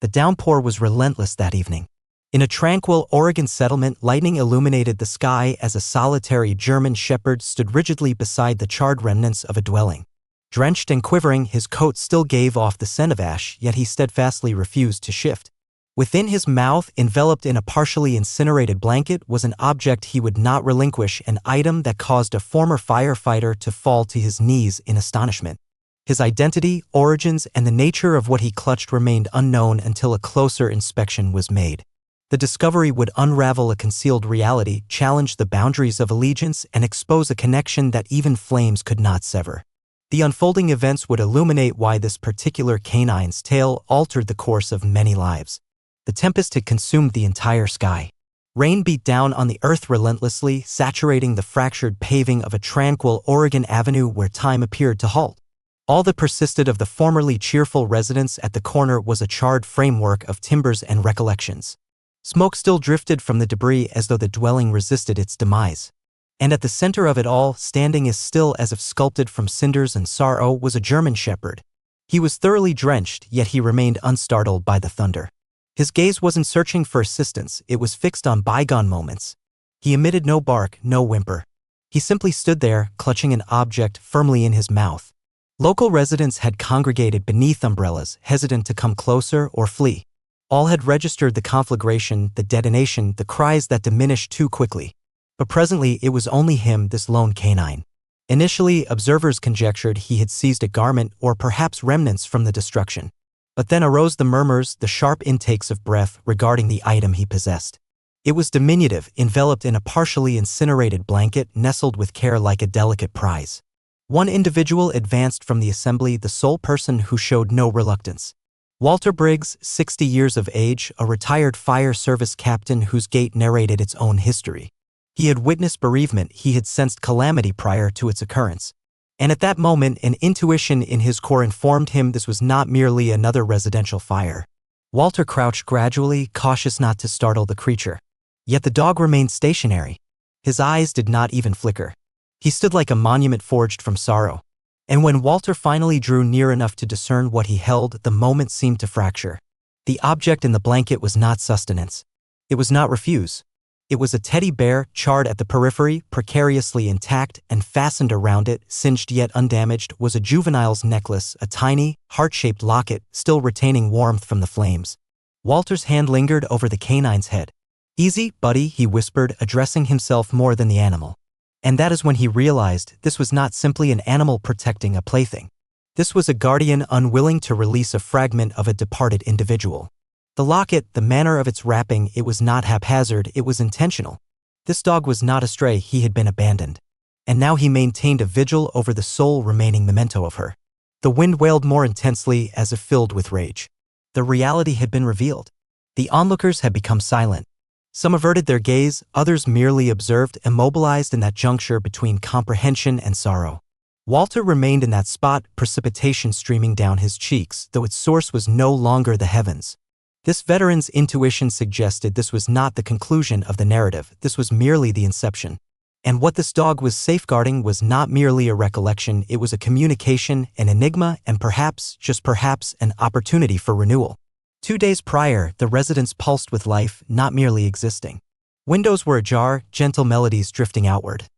The downpour was relentless that evening. In a tranquil Oregon settlement, lightning illuminated the sky as a solitary German shepherd stood rigidly beside the charred remnants of a dwelling. Drenched and quivering, his coat still gave off the scent of ash, yet he steadfastly refused to shift. Within his mouth, enveloped in a partially incinerated blanket, was an object he would not relinquish, an item that caused a former firefighter to fall to his knees in astonishment. His identity, origins, and the nature of what he clutched remained unknown until a closer inspection was made. The discovery would unravel a concealed reality, challenge the boundaries of allegiance, and expose a connection that even flames could not sever. The unfolding events would illuminate why this particular canine's tale altered the course of many lives. The tempest had consumed the entire sky. Rain beat down on the earth relentlessly, saturating the fractured paving of a tranquil Oregon avenue where time appeared to halt. All that persisted of the formerly cheerful residence at the corner was a charred framework of timbers and recollections. Smoke still drifted from the debris as though the dwelling resisted its demise. And at the center of it all, standing as still as if sculpted from cinders and sorrow, was a German shepherd. He was thoroughly drenched, yet he remained unstartled by the thunder. His gaze wasn't searching for assistance, it was fixed on bygone moments. He emitted no bark, no whimper. He simply stood there, clutching an object firmly in his mouth. Local residents had congregated beneath umbrellas, hesitant to come closer or flee. All had registered the conflagration, the detonation, the cries that diminished too quickly. But presently it was only him, this lone canine. Initially, observers conjectured he had seized a garment or perhaps remnants from the destruction. But then arose the murmurs, the sharp intakes of breath regarding the item he possessed. It was diminutive, enveloped in a partially incinerated blanket, nestled with care like a delicate prize. One individual advanced from the assembly, the sole person who showed no reluctance. Walter Briggs, 60 years of age, a retired fire service captain whose gait narrated its own history. He had witnessed bereavement, he had sensed calamity prior to its occurrence. And at that moment, an intuition in his core informed him this was not merely another residential fire. Walter crouched gradually, cautious not to startle the creature. Yet the dog remained stationary. His eyes did not even flicker. He stood like a monument forged from sorrow. And when Walter finally drew near enough to discern what he held, the moment seemed to fracture. The object in the blanket was not sustenance. It was not refuse. It was a teddy bear, charred at the periphery, precariously intact, and fastened around it, singed yet undamaged, was a juvenile's necklace, a tiny, heart-shaped locket, still retaining warmth from the flames. Walter's hand lingered over the canine's head. "Easy, buddy," he whispered, addressing himself more than the animal. And that is when he realized this was not simply an animal protecting a plaything. This was a guardian unwilling to release a fragment of a departed individual. The locket, the manner of its wrapping, it was not haphazard, it was intentional. This dog was not a stray, he had been abandoned. And now he maintained a vigil over the sole remaining memento of her. The wind wailed more intensely as if filled with rage. The reality had been revealed. The onlookers had become silent. Some averted their gaze, others merely observed, immobilized in that juncture between comprehension and sorrow. Walter remained in that spot, precipitation streaming down his cheeks, though its source was no longer the heavens. This veteran's intuition suggested this was not the conclusion of the narrative, this was merely the inception. And what this dog was safeguarding was not merely a recollection, it was a communication, an enigma, and perhaps, just perhaps, an opportunity for renewal. 2 days prior, the residence pulsed with life, not merely existing. Windows were ajar, gentle melodies drifting outward.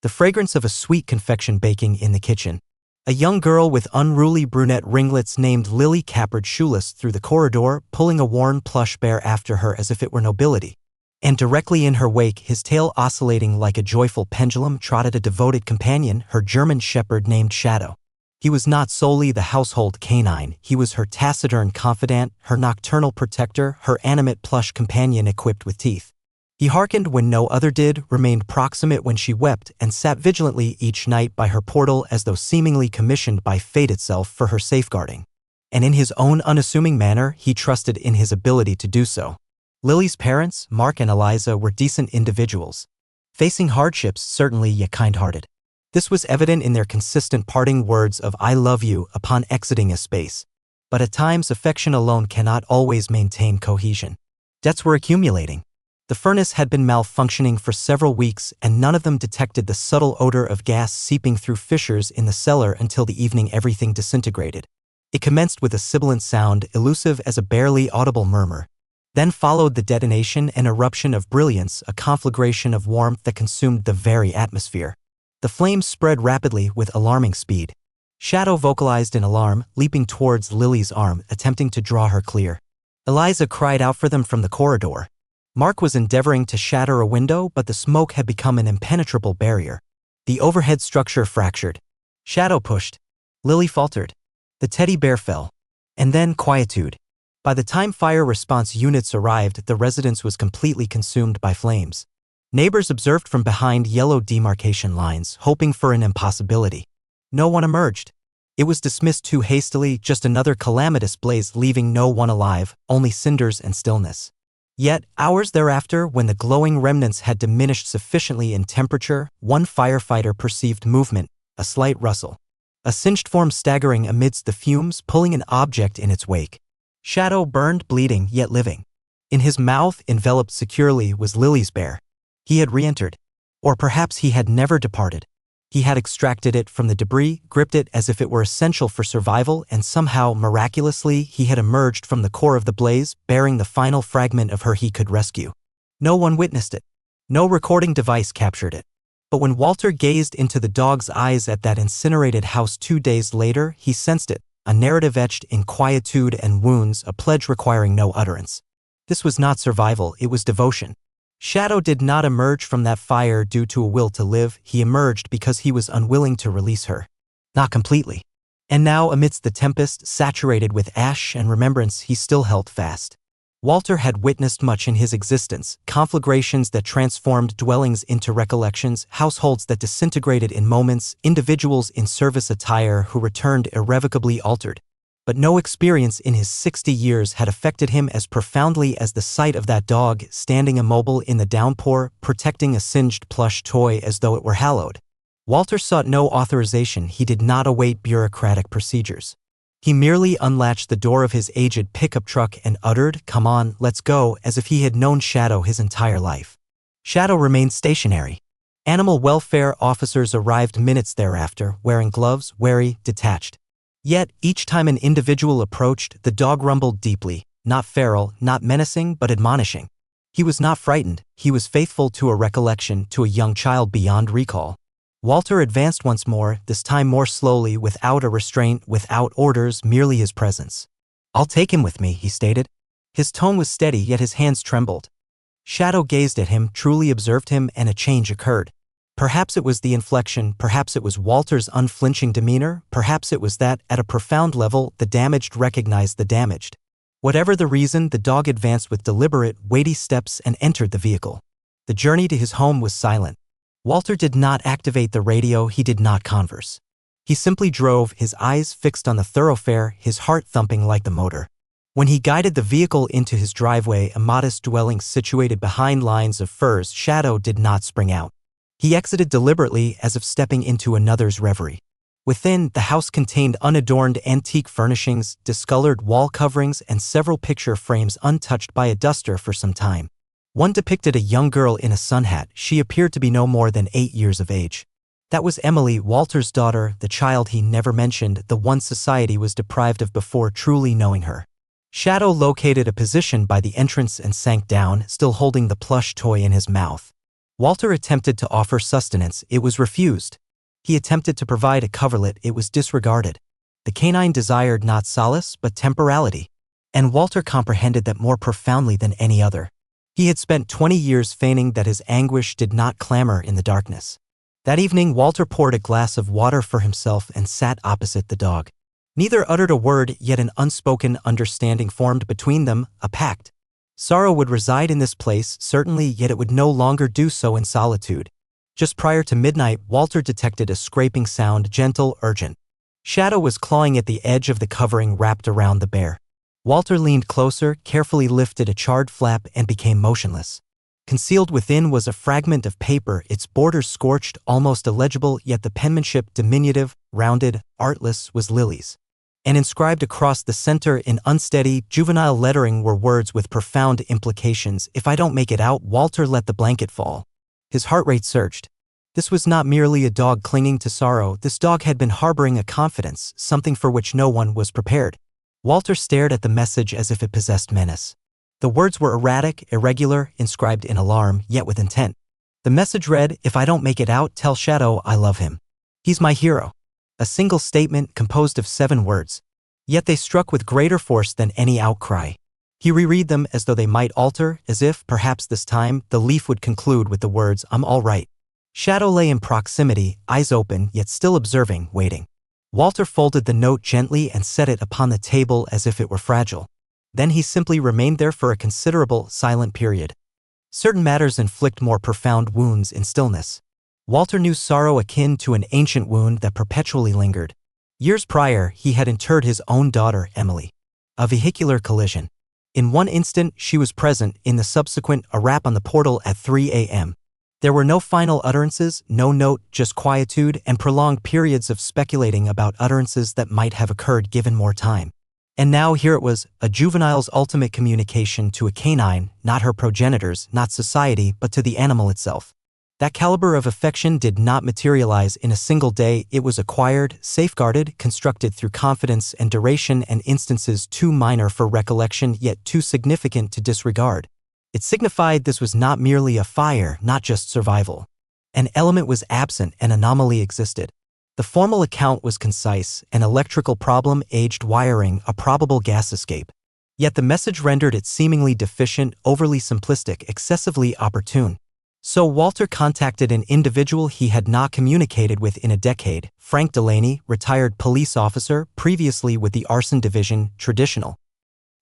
The fragrance of a sweet confection baking in the kitchen. A young girl with unruly brunette ringlets named Lily capered shoeless through the corridor, pulling a worn plush bear after her as if it were nobility. And directly in her wake, his tail oscillating like a joyful pendulum, trotted a devoted companion, her German shepherd named Shadow. He was not solely the household canine, he was her taciturn confidant, her nocturnal protector, her animate plush companion equipped with teeth. He hearkened when no other did, remained proximate when she wept, and sat vigilantly each night by her portal as though seemingly commissioned by fate itself for her safeguarding. And in his own unassuming manner, he trusted in his ability to do so. Lily's parents, Mark and Eliza, were decent individuals. Facing hardships, certainly, yet kind-hearted. This was evident in their consistent parting words of "I love you" upon exiting a space. But at times, affection alone cannot always maintain cohesion. Debts were accumulating. The furnace had been malfunctioning for several weeks, and none of them detected the subtle odor of gas seeping through fissures in the cellar until the evening everything disintegrated. It commenced with a sibilant sound elusive as a barely audible murmur. Then followed the detonation and eruption of brilliance, a conflagration of warmth that consumed the very atmosphere. The flames spread rapidly with alarming speed. Shadow vocalized in alarm, leaping towards Lily's arm, attempting to draw her clear. Eliza cried out for them from the corridor. Mark was endeavoring to shatter a window, but the smoke had become an impenetrable barrier. The overhead structure fractured. Shadow pushed. Lily faltered. The teddy bear fell. And then quietude. By the time fire response units arrived, the residence was completely consumed by flames. Neighbors observed from behind yellow demarcation lines, hoping for an impossibility. No one emerged. It was dismissed too hastily, just another calamitous blaze leaving no one alive, only cinders and stillness. Yet, hours thereafter, when the glowing remnants had diminished sufficiently in temperature, one firefighter perceived movement, a slight rustle. A singed form staggering amidst the fumes, pulling an object in its wake. Shadow burned, bleeding, yet living. In his mouth, enveloped securely, was Lily's bear. He had re-entered. Or perhaps he had never departed. He had extracted it from the debris, gripped it as if it were essential for survival, and somehow, miraculously, he had emerged from the core of the blaze, bearing the final fragment of her he could rescue. No one witnessed it. No recording device captured it. But when Walter gazed into the dog's eyes at that incinerated house 2 days later, he sensed it, a narrative etched in quietude and wounds, a pledge requiring no utterance. This was not survival, it was devotion. Shadow did not emerge from that fire due to a will to live, he emerged because he was unwilling to release her. Not completely. And now, amidst the tempest, saturated with ash and remembrance, he still held fast. Walter had witnessed much in his existence, conflagrations that transformed dwellings into recollections, households that disintegrated in moments, individuals in service attire who returned irrevocably altered. But no experience in his 60 years had affected him as profoundly as the sight of that dog standing immobile in the downpour, protecting a singed plush toy as though it were hallowed. Walter sought no authorization, he did not await bureaucratic procedures. He merely unlatched the door of his aged pickup truck and uttered, "Come on, let's go," as if he had known Shadow his entire life. Shadow remained stationary. Animal welfare officers arrived minutes thereafter, wearing gloves, wary, detached. Yet, each time an individual approached, the dog rumbled deeply, not feral, not menacing, but admonishing. He was not frightened, he was faithful to a recollection, to a young child beyond recall. Walter advanced once more, this time more slowly, without a restraint, without orders, merely his presence. "I'll take him with me," he stated. His tone was steady, yet his hands trembled. Shadow gazed at him, truly observed him, and a change occurred. Perhaps it was the inflection, perhaps it was Walter's unflinching demeanor, perhaps it was that, at a profound level, the damaged recognized the damaged. Whatever the reason, the dog advanced with deliberate, weighty steps and entered the vehicle. The journey to his home was silent. Walter did not activate the radio, he did not converse. He simply drove, his eyes fixed on the thoroughfare, his heart thumping like the motor. When he guided the vehicle into his driveway, a modest dwelling situated behind lines of firs, Shadow did not spring out. He exited deliberately, as if stepping into another's reverie. Within, the house contained unadorned antique furnishings, discolored wall coverings, and several picture frames untouched by a duster for some time. One depicted a young girl in a sun hat. She appeared to be no more than 8 years of age. That was Emily, Walter's daughter, the child he never mentioned, the one society was deprived of before truly knowing her. Shadow located a position by the entrance and sank down, still holding the plush toy in his mouth. Walter attempted to offer sustenance, it was refused. He attempted to provide a coverlet, it was disregarded. The canine desired not solace, but temporality. And Walter comprehended that more profoundly than any other. He had spent 20 years feigning that his anguish did not clamor in the darkness. That evening, Walter poured a glass of water for himself and sat opposite the dog. Neither uttered a word, yet an unspoken understanding formed between them, a pact. Sorrow would reside in this place, certainly, yet it would no longer do so in solitude. Just prior to midnight, Walter detected a scraping sound, gentle, urgent. Shadow was clawing at the edge of the covering wrapped around the bear. Walter leaned closer, carefully lifted a charred flap, and became motionless. Concealed within was a fragment of paper, its borders scorched, almost illegible, yet the penmanship, diminutive, rounded, artless, was Lily's. And inscribed across the center in unsteady, juvenile lettering were words with profound implications. "If I don't make it out," Walter let the blanket fall. His heart rate surged. This was not merely a dog clinging to sorrow, this dog had been harboring a confidence, something for which no one was prepared. Walter stared at the message as if it possessed menace. The words were erratic, irregular, inscribed in alarm, yet with intent. The message read, "If I don't make it out, tell Shadow I love him. He's my hero." A single statement composed of 7 words. Yet they struck with greater force than any outcry. He reread them as though they might alter, as if, perhaps this time, the leaf would conclude with the words, "I'm all right." Shadow lay in proximity, eyes open, yet still observing, waiting. Walter folded the note gently and set it upon the table as if it were fragile. Then he simply remained there for a considerable, silent period. Certain matters inflict more profound wounds in stillness. Walter knew sorrow akin to an ancient wound that perpetually lingered. Years prior, he had interred his own daughter, Emily. A vehicular collision. In one instant, she was present, in the subsequent, a rap on the portal at 3 a.m. There were no final utterances, no note, just quietude and prolonged periods of speculating about utterances that might have occurred given more time. And now here it was, a juvenile's ultimate communication to a canine, not her progenitors, not society, but to the animal itself. That caliber of affection did not materialize in a single day. It was acquired, safeguarded, constructed through confidence and duration, and instances too minor for recollection yet too significant to disregard. It signified this was not merely a fire, not just survival. An element was absent, an anomaly existed. The formal account was concise, an electrical problem, aged wiring, a probable gas escape. Yet the message rendered it seemingly deficient, overly simplistic, excessively opportune. So Walter contacted an individual he had not communicated with in a decade, Frank Delaney, retired police officer, previously with the arson division, traditional,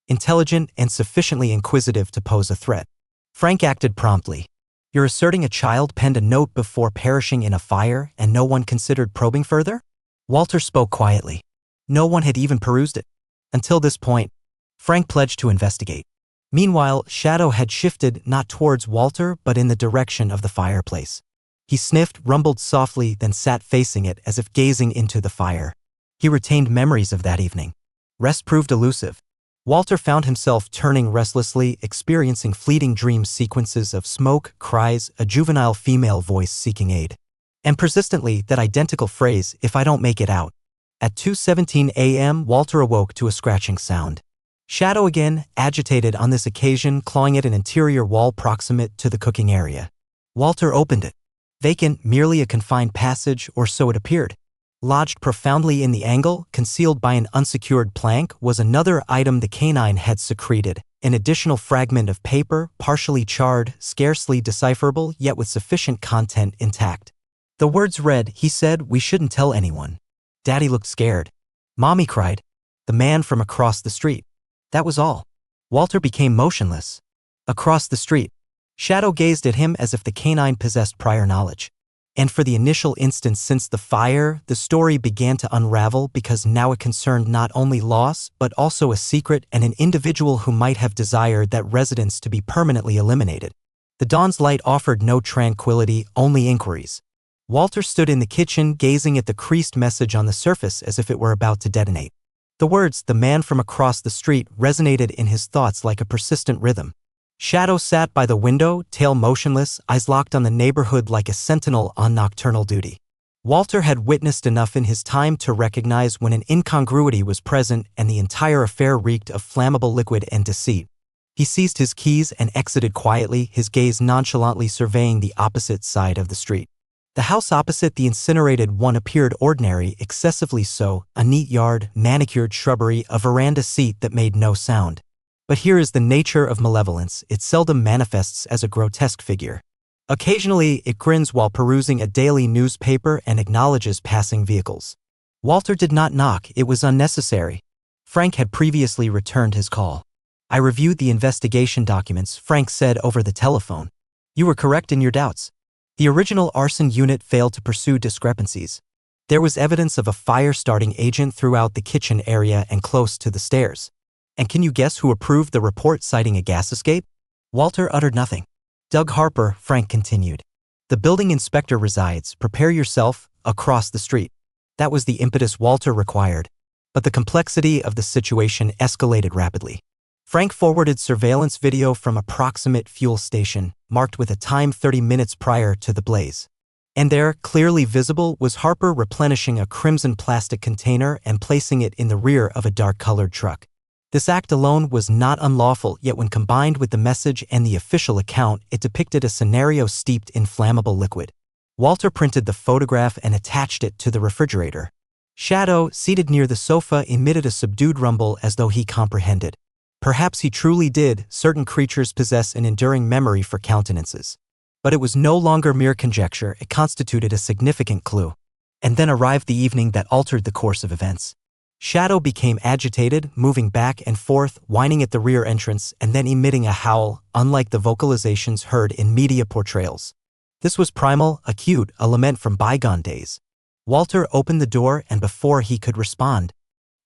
intelligent, and sufficiently inquisitive to pose a threat. Frank acted promptly. "You're asserting a child penned a note before perishing in a fire, and no one considered probing further?" Walter spoke quietly. No one had even perused it. Until this point, Frank pledged to investigate. Meanwhile, Shadow had shifted not towards Walter but in the direction of the fireplace. He sniffed, rumbled softly, then sat facing it as if gazing into the fire. He retained memories of that evening. Rest proved elusive. Walter found himself turning restlessly, experiencing fleeting dream sequences of smoke, cries, a juvenile female voice seeking aid. And persistently, that identical phrase, "If I don't make it out." At 2:17 a.m., Walter awoke to a scratching sound. Shadow again, agitated on this occasion, clawing at an interior wall proximate to the cooking area. Walter opened it. Vacant, merely a confined passage, or so it appeared. Lodged profoundly in the angle, concealed by an unsecured plank, was another item the canine had secreted, an additional fragment of paper, partially charred, scarcely decipherable, yet with sufficient content intact. The words read, "He said we shouldn't tell anyone." Daddy looked scared. Mommy cried. "The man from across the street." That was all. Walter became motionless. Across the street. Shadow gazed at him as if the canine possessed prior knowledge. And for the initial instant since the fire, the story began to unravel because now it concerned not only loss, but also a secret and an individual who might have desired that residence to be permanently eliminated. The dawn's light offered no tranquility, only inquiries. Walter stood in the kitchen gazing at the creased message on the surface as if it were about to detonate. The words, "the man from across the street," resonated in his thoughts like a persistent rhythm. Shadow sat by the window, tail motionless, eyes locked on the neighborhood like a sentinel on nocturnal duty. Walter had witnessed enough in his time to recognize when an incongruity was present and the entire affair reeked of flammable liquid and deceit. He seized his keys and exited quietly, his gaze nonchalantly surveying the opposite side of the street. The house opposite the incinerated one appeared ordinary, excessively so, a neat yard, manicured shrubbery, a veranda seat that made no sound. But here is the nature of malevolence, it seldom manifests as a grotesque figure. Occasionally, it grins while perusing a daily newspaper and acknowledges passing vehicles. Walter did not knock, it was unnecessary. Frank had previously returned his call. "I reviewed the investigation documents," Frank said over the telephone. "You were correct in your doubts. The original arson unit failed to pursue discrepancies. There was evidence of a fire-starting agent throughout the kitchen area and close to the stairs. And can you guess who approved the report citing a gas escape?" Walter uttered nothing. "Doug Harper," Frank continued. "The building inspector resides, prepare yourself, across the street." That was the impetus Walter required. But the complexity of the situation escalated rapidly. Frank forwarded surveillance video from a proximate fuel station, marked with a time 30 minutes prior to the blaze. And there, clearly visible, was Harper replenishing a crimson plastic container and placing it in the rear of a dark-colored truck. This act alone was not unlawful, yet when combined with the message and the official account, it depicted a scenario steeped in flammable liquid. Walter printed the photograph and attached it to the refrigerator. Shadow, seated near the sofa, emitted a subdued rumble as though he comprehended. Perhaps he truly did. Certain creatures possess an enduring memory for countenances. But it was no longer mere conjecture, it constituted a significant clue. And then arrived the evening that altered the course of events. Shadow became agitated, moving back and forth, whining at the rear entrance, and then emitting a howl, unlike the vocalizations heard in media portrayals. This was primal, acute, a lament from bygone days. Walter opened the door, and before he could respond,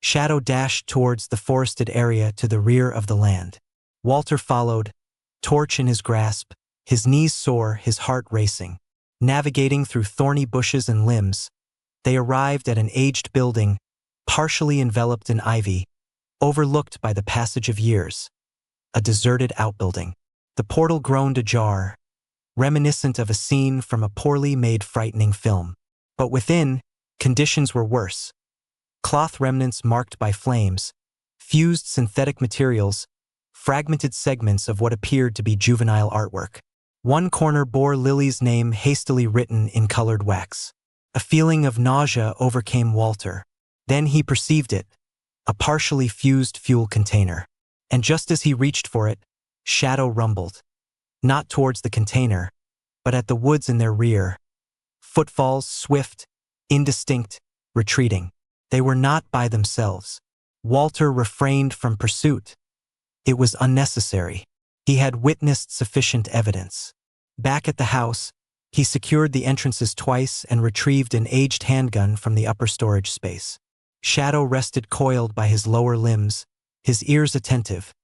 Shadow dashed towards the forested area to the rear of the land. Walter followed, torch in his grasp, his knees sore, his heart racing. Navigating through thorny bushes and limbs, they arrived at an aged building, partially enveloped in ivy, overlooked by the passage of years. A deserted outbuilding. The portal groaned ajar, reminiscent of a scene from a poorly made frightening film. But within, conditions were worse. Cloth remnants marked by flames, fused synthetic materials, fragmented segments of what appeared to be juvenile artwork. One corner bore Lily's name hastily written in colored wax. A feeling of nausea overcame Walter. Then he perceived it, a partially fused fuel container. And just as he reached for it, Shadow rumbled. Not towards the container, but at the woods in their rear. Footfalls, swift, indistinct, retreating. They were not by themselves. Walter refrained from pursuit. It was unnecessary. He had witnessed sufficient evidence. Back at the house, he secured the entrances twice and retrieved an aged handgun from the upper storage space. Shadow rested coiled by his lower limbs, his ears attentive,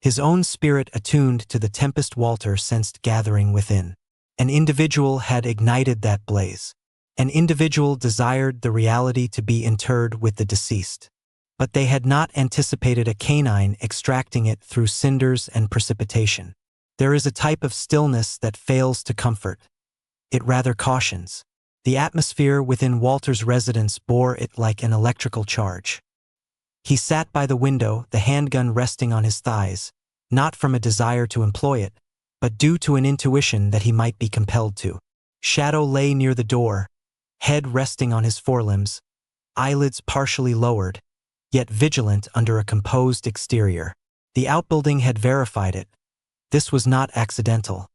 his own spirit attuned to the tempest Walter sensed gathering within. An individual had ignited that blaze. An individual desired the reality to be interred with the deceased. But they had not anticipated a canine extracting it through cinders and precipitation. There is a type of stillness that fails to comfort. It rather cautions. The atmosphere within Walter's residence bore it like an electrical charge. He sat by the window, the handgun resting on his thighs, not from a desire to employ it, but due to an intuition that he might be compelled to. Shadow lay near the door, head resting on his forelimbs, eyelids partially lowered, yet vigilant under a composed exterior. The outbuilding had verified it. This was not accidental.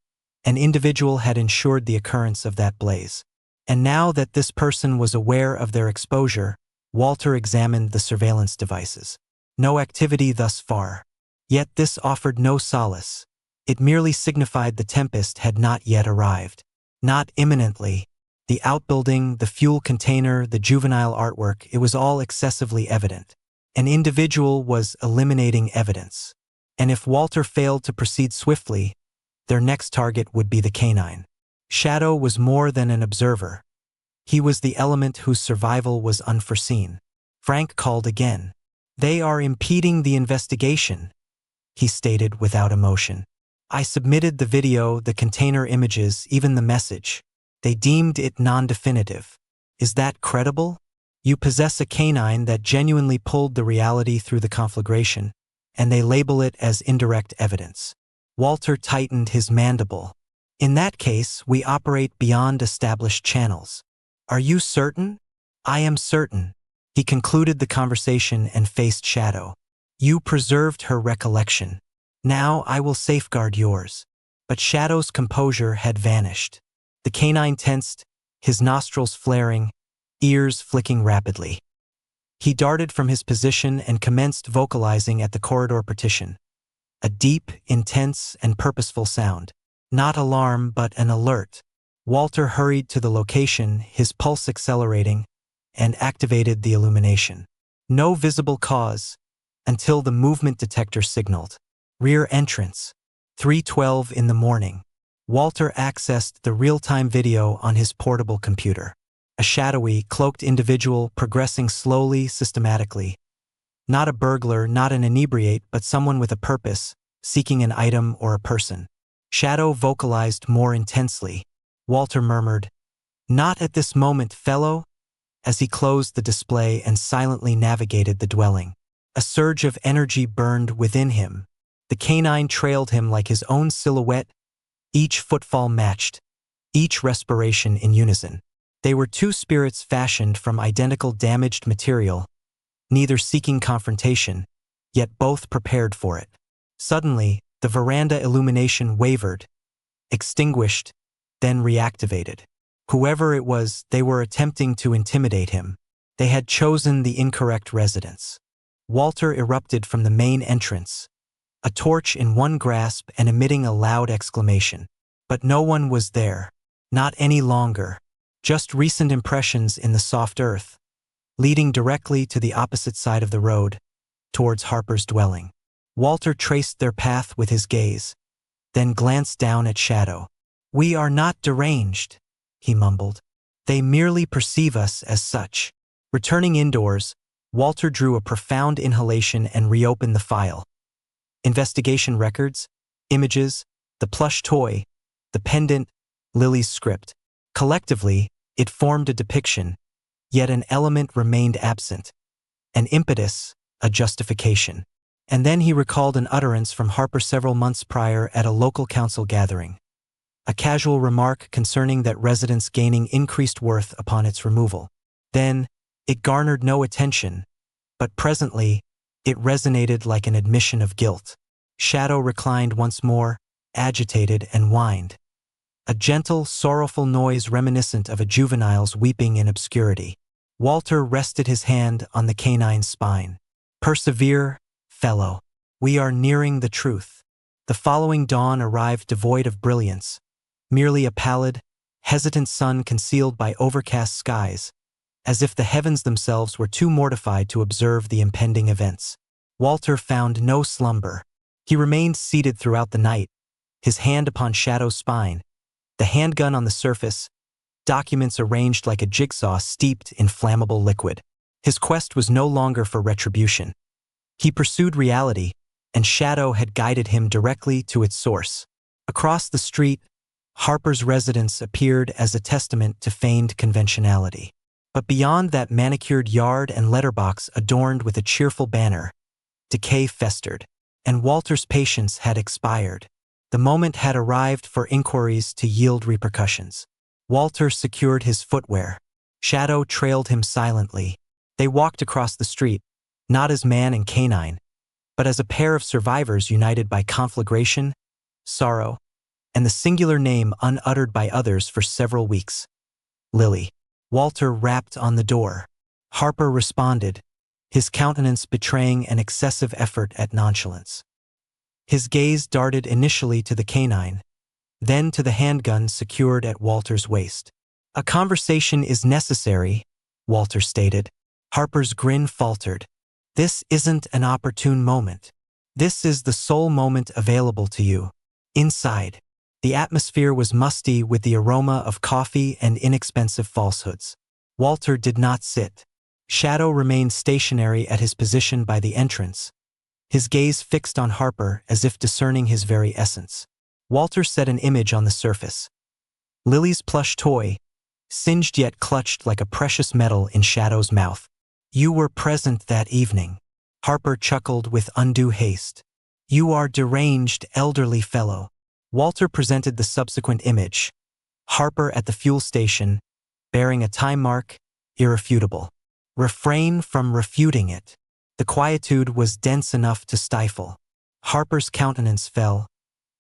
An individual had ensured the occurrence of that blaze. And now that this person was aware of their exposure, Walter examined the surveillance devices. No activity thus far. Yet this offered no solace. It merely signified the tempest had not yet arrived. Not imminently. The outbuilding, the fuel container, the juvenile artwork, it was all excessively evident. An individual was eliminating evidence. And if Walter failed to proceed swiftly, their next target would be the canine. Shadow was more than an observer. He was the element whose survival was unforeseen. Frank called again. "They are impeding the investigation," he stated without emotion. "I submitted the video, the container images, even the message. They deemed it non-definitive. Is that credible? You possess a canine that genuinely pulled the reality through the conflagration, and they label it as indirect evidence." Walter tightened his mandible. "In that case, we operate beyond established channels." "Are you certain?" "I am certain." He concluded the conversation and faced Shadow. "You preserved her recollection. Now I will safeguard yours." But Shadow's composure had vanished. The canine tensed, his nostrils flaring, ears flicking rapidly. He darted from his position and commenced vocalizing at the corridor partition. A deep, intense, and purposeful sound. Not alarm, but an alert. Walter hurried to the location, his pulse accelerating, and activated the illumination. No visible cause, until the movement detector signaled. Rear entrance. 3:12 in the morning. Walter accessed the real-time video on his portable computer. A shadowy, cloaked individual progressing slowly, systematically. Not a burglar, not an inebriate, but someone with a purpose, seeking an item or a person. Shadow vocalized more intensely. Walter murmured, Not at this moment, fellow, as he closed the display and silently navigated the dwelling. A surge of energy burned within him. The canine trailed him like his own silhouette, each footfall matched, each respiration in unison. They were two spirits fashioned from identical damaged material, neither seeking confrontation, yet both prepared for it. Suddenly, the veranda illumination wavered, extinguished, then reactivated. Whoever it was, they were attempting to intimidate him. They had chosen the incorrect residence. Walter erupted from the main entrance, a torch in one grasp and emitting a loud exclamation. But no one was there, not any longer, just recent impressions in the soft earth, leading directly to the opposite side of the road, towards Harper's dwelling. Walter traced their path with his gaze, then glanced down at Shadow. "We are not deranged," he mumbled. "They merely perceive us as such." Returning indoors, Walter drew a profound inhalation and reopened the file. Investigation records, images, the plush toy, the pendant, Lily's script. Collectively, it formed a depiction, yet an element remained absent. An impetus, a justification. And then he recalled an utterance from Harper several months prior at a local council gathering. A casual remark concerning that residence gaining increased worth upon its removal. Then, it garnered no attention, but presently, it resonated like an admission of guilt. Shadow reclined once more, agitated and whined. A gentle, sorrowful noise reminiscent of a juvenile's weeping in obscurity. Walter rested his hand on the canine's spine. "Persevere, fellow. We are nearing the truth." The following dawn arrived devoid of brilliance, merely a pallid, hesitant sun concealed by overcast skies, as if the heavens themselves were too mortified to observe the impending events. Walter found no slumber. He remained seated throughout the night, his hand upon Shadow's spine, the handgun on the surface, documents arranged like a jigsaw steeped in flammable liquid. His quest was no longer for retribution. He pursued reality, and Shadow had guided him directly to its source. Across the street, Harper's residence appeared as a testament to feigned conventionality. But beyond that manicured yard and letterbox adorned with a cheerful banner, decay festered, and Walter's patience had expired. The moment had arrived for inquiries to yield repercussions. Walter secured his footwear. Shadow trailed him silently. They walked across the street, not as man and canine, but as a pair of survivors united by conflagration, sorrow, and the singular name unuttered by others for several weeks. Lily. Walter rapped on the door. Harper responded, his countenance betraying an excessive effort at nonchalance. His gaze darted initially to the canine, then to the handgun secured at Walter's waist. "A conversation is necessary," Walter stated. Harper's grin faltered. "This isn't an opportune moment. This is the sole moment available to you." Inside, the atmosphere was musty with the aroma of coffee and inexpensive falsehoods. Walter did not sit. Shadow remained stationary at his position by the entrance, his gaze fixed on Harper as if discerning his very essence. Walter set an image on the surface. Lily's plush toy, singed yet clutched like a precious metal in Shadow's mouth. "You were present that evening." Harper chuckled with undue haste. "You are deranged, elderly fellow." Walter presented the subsequent image. Harper at the fuel station, bearing a time mark, irrefutable. Refrain from refuting it. The quietude was dense enough to stifle. Harper's countenance fell,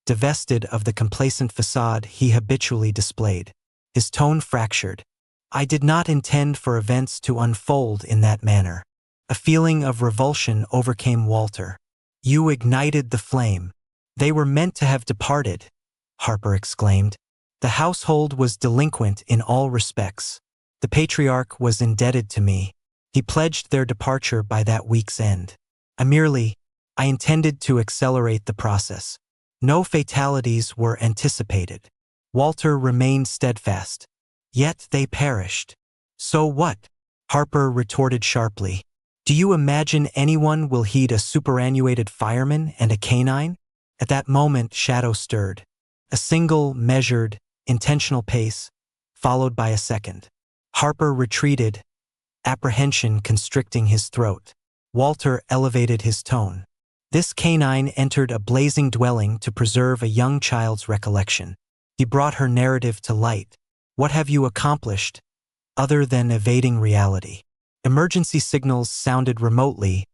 divested of the complacent facade he habitually displayed. His tone fractured. "I did not intend for events to unfold in that manner." A feeling of revulsion overcame Walter. "You ignited the flame. They were meant to have departed," Harper exclaimed. "The household was delinquent in all respects. The patriarch was indebted to me. He pledged their departure by that week's end. I intended to accelerate the process. No fatalities were anticipated." Walter remained steadfast. "Yet they perished." "So what?" Harper retorted sharply. "Do you imagine anyone will heed a superannuated fireman and a canine?" At that moment, Shadow stirred. A single, measured, intentional pace, followed by a second. Harper retreated, apprehension constricting his throat. Walter elevated his tone. This canine entered a blazing dwelling to preserve a young child's recollection. He brought her narrative to light. What have you accomplished, other than evading reality? Emergency signals sounded remotely.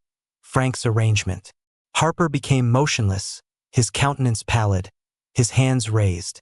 Frank's arrangement. Harper became motionless, his countenance pallid, his hands raised.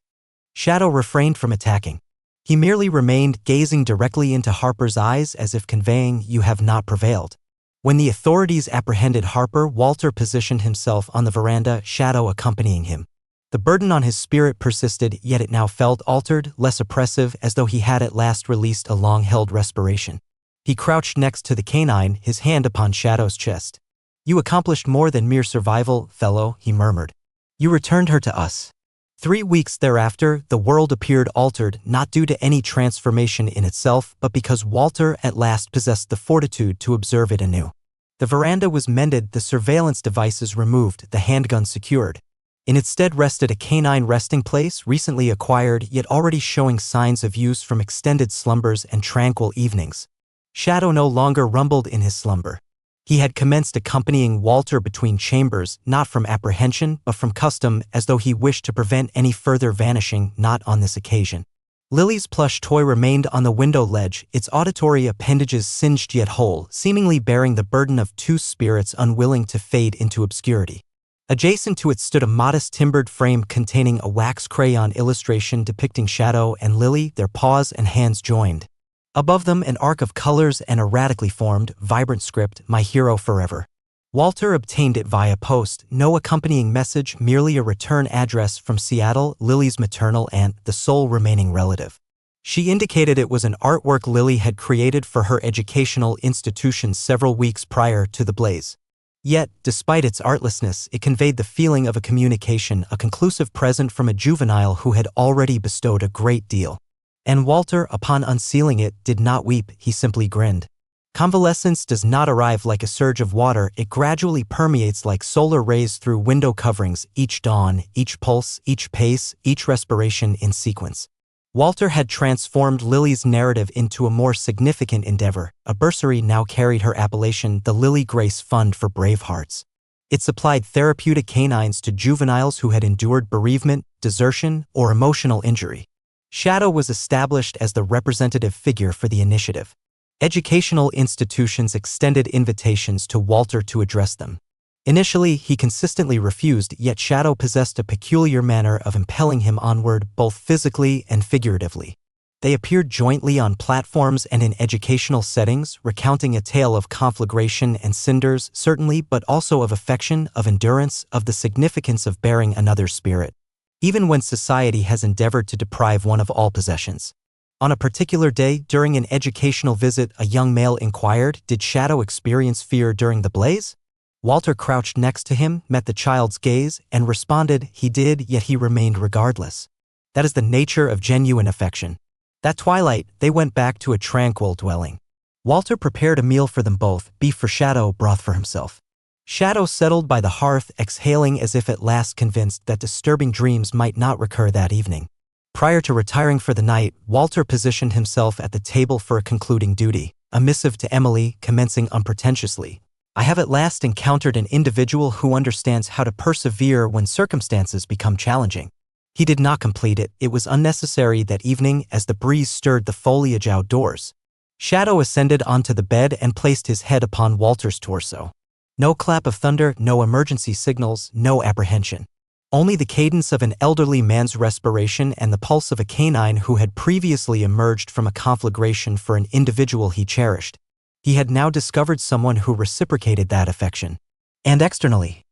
Shadow refrained from attacking. He merely remained gazing directly into Harper's eyes as if conveying, "You have not prevailed." When the authorities apprehended Harper, Walter positioned himself on the veranda, Shadow accompanying him. The burden on his spirit persisted, yet it now felt altered, less oppressive, as though he had at last released a long-held respiration. He crouched next to the canine, his hand upon Shadow's chest. "You accomplished more than mere survival, fellow," he murmured. "You returned her to us." 3 weeks thereafter, the world appeared altered, not due to any transformation in itself, but because Walter at last possessed the fortitude to observe it anew. The veranda was mended, the surveillance devices removed, the handgun secured. In its stead rested a canine resting place, recently acquired, yet already showing signs of use from extended slumbers and tranquil evenings. Shadow no longer rumbled in his slumber. He had commenced accompanying Walter between chambers, not from apprehension, but from custom, as though he wished to prevent any further vanishing, not on this occasion. Lily's plush toy remained on the window ledge, its auditory appendages singed yet whole, seemingly bearing the burden of two spirits unwilling to fade into obscurity. Adjacent to it stood a modest timbered frame containing a wax crayon illustration depicting Shadow and Lily, their paws and hands joined. Above them, an arc of colors and erratically formed, vibrant script, "My hero forever." Walter obtained it via post, no accompanying message, merely a return address from Seattle, Lily's maternal aunt, the sole remaining relative. She indicated it was an artwork Lily had created for her educational institution several weeks prior to the blaze. Yet, despite its artlessness, it conveyed the feeling of a communication, a conclusive present from a juvenile who had already bestowed a great deal. And Walter, upon unsealing it, did not weep, he simply grinned. Convalescence does not arrive like a surge of water, it gradually permeates like solar rays through window coverings, each dawn, each pulse, each pace, each respiration in sequence. Walter had transformed Lily's narrative into a more significant endeavor. A bursary now carried her appellation, the Lily Grace Fund for Brave Hearts. It supplied therapeutic canines to juveniles who had endured bereavement, desertion, or emotional injury. Shadow was established as the representative figure for the initiative. Educational institutions extended invitations to Walter to address them. Initially, he consistently refused, yet Shadow possessed a peculiar manner of impelling him onward, both physically and figuratively. They appeared jointly on platforms and in educational settings, recounting a tale of conflagration and cinders, certainly, but also of affection, of endurance, of the significance of bearing another's spirit, even when society has endeavored to deprive one of all possessions. On a particular day, during an educational visit, a young male inquired, "Did Shadow experience fear during the blaze?" Walter crouched next to him, met the child's gaze, and responded, "He did, yet he remained regardless." That is the nature of genuine affection. That twilight, they went back to a tranquil dwelling. Walter prepared a meal for them both, beef for Shadow, broth for himself. Shadow settled by the hearth, exhaling as if at last convinced that disturbing dreams might not recur that evening. Prior to retiring for the night, Walter positioned himself at the table for a concluding duty, a missive to Emily, commencing unpretentiously. "I have at last encountered an individual who understands how to persevere when circumstances become challenging." He did not complete it. It was unnecessary that evening as the breeze stirred the foliage outdoors. Shadow ascended onto the bed and placed his head upon Walter's torso. No clap of thunder, no emergency signals, no apprehension. Only the cadence of an elderly man's respiration and the pulse of a canine who had previously emerged from a conflagration for an individual he cherished. He had now discovered someone who reciprocated that affection. And externally,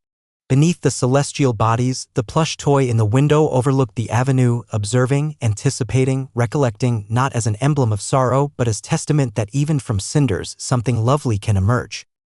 beneath the celestial bodies, the plush toy in the window overlooked the avenue, observing, anticipating, recollecting, not as an emblem of sorrow, but as testament that even from cinders something lovely can emerge.